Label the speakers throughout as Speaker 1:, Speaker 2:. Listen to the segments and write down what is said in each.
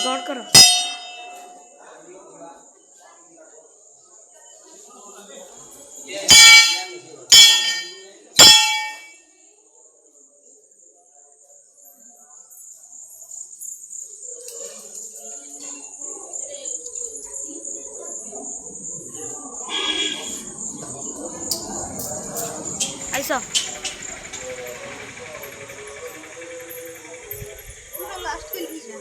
Speaker 1: गौर करो। ऐसा लास्ट के लिए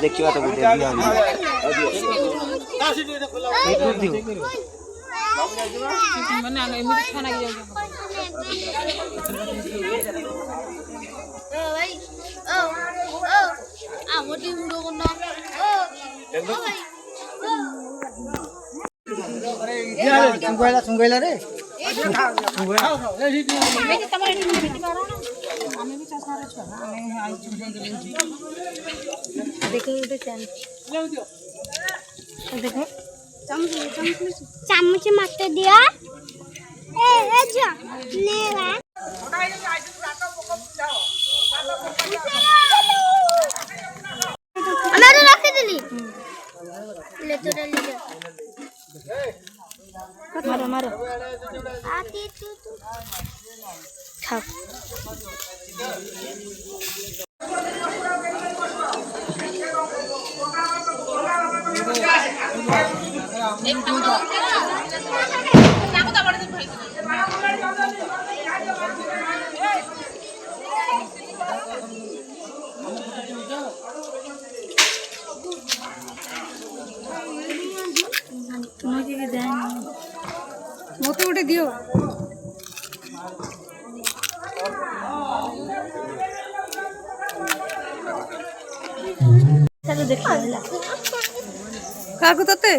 Speaker 2: देखिए तो
Speaker 3: मैंने एमती खाना की
Speaker 1: भाई ओ ओ आम टीम वीडियो करना
Speaker 2: ओ सुंगैला रे
Speaker 1: देखो देखो चम्मच मत दिया ए जा नेवा अरे रख दिली ले तो ले जा मारो मारो आती तू खा मत गोटे दियो चलो देखा काकू तते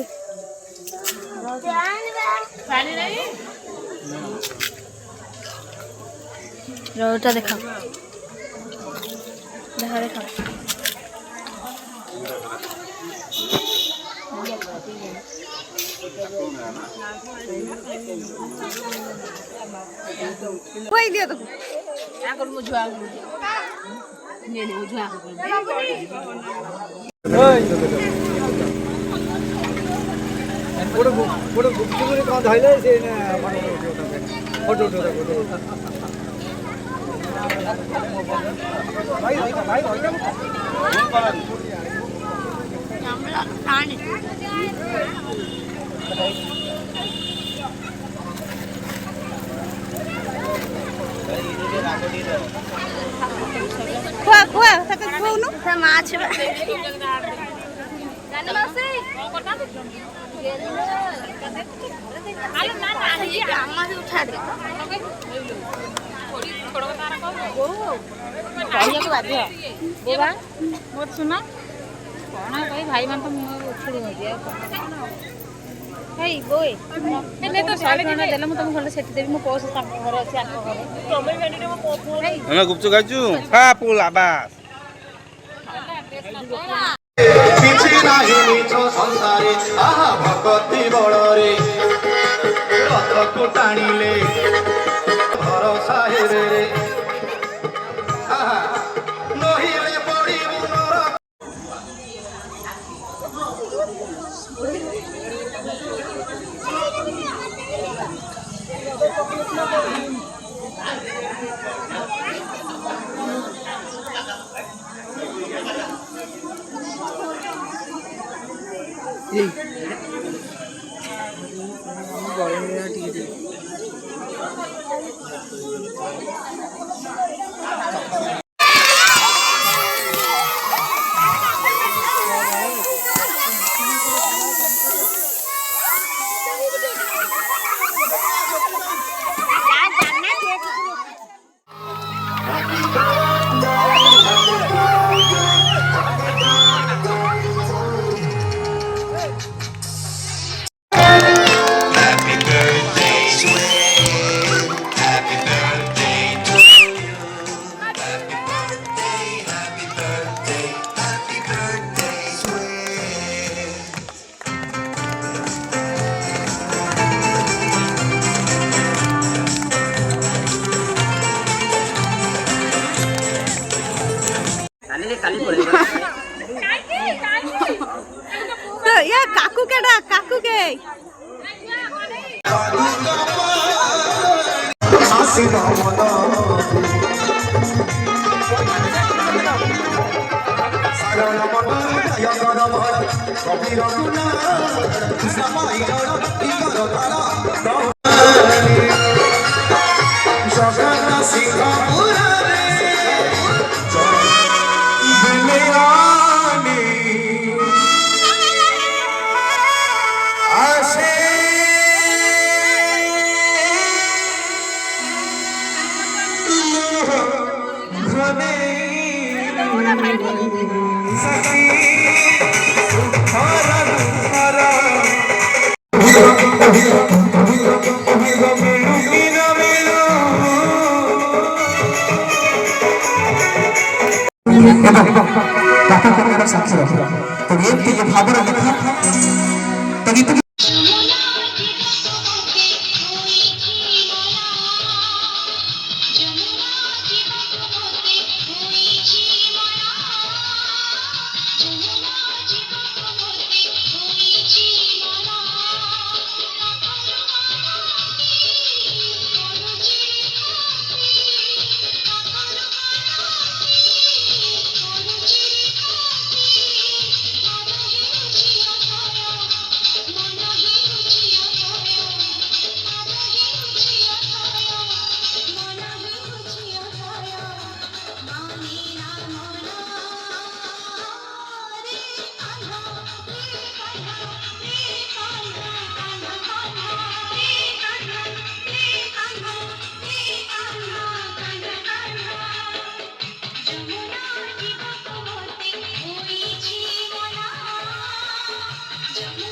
Speaker 1: रोटा देखा देखा देखा कोई दिया तो
Speaker 3: क्या करूं मुझे ले ले मुझे
Speaker 2: फोटो फोटो गुप्त कौन धाइले से फोटो फोटो भाई भाई
Speaker 1: खुआ खुआ तक खुआउनु त माछ आलो ना ना ये आमा से उठा दे थोड़ी थोड़ा तारा को कहिया के बाध्य बोबा मत सुना कोन भाई भाई मान तो उछड़ी हो गया भाई बोए एने तो साले खाना देला म तुम घरे सेठी देबी म पौस का घर अछि आको घरे तमे गाडी रे म पौस
Speaker 4: हम गुपचुप खाइछु खा पुल आबास
Speaker 5: किछि नाही मिछो संसारे आहा भक्ति बड़रे रथ को टाणीले भरोसा हेरे रे आहा नहिले पड़ी बुनर
Speaker 3: ये काकू के डाक काकू के
Speaker 6: साक्षी रखिए तो ये भावर लिखा तो गीत
Speaker 7: Jump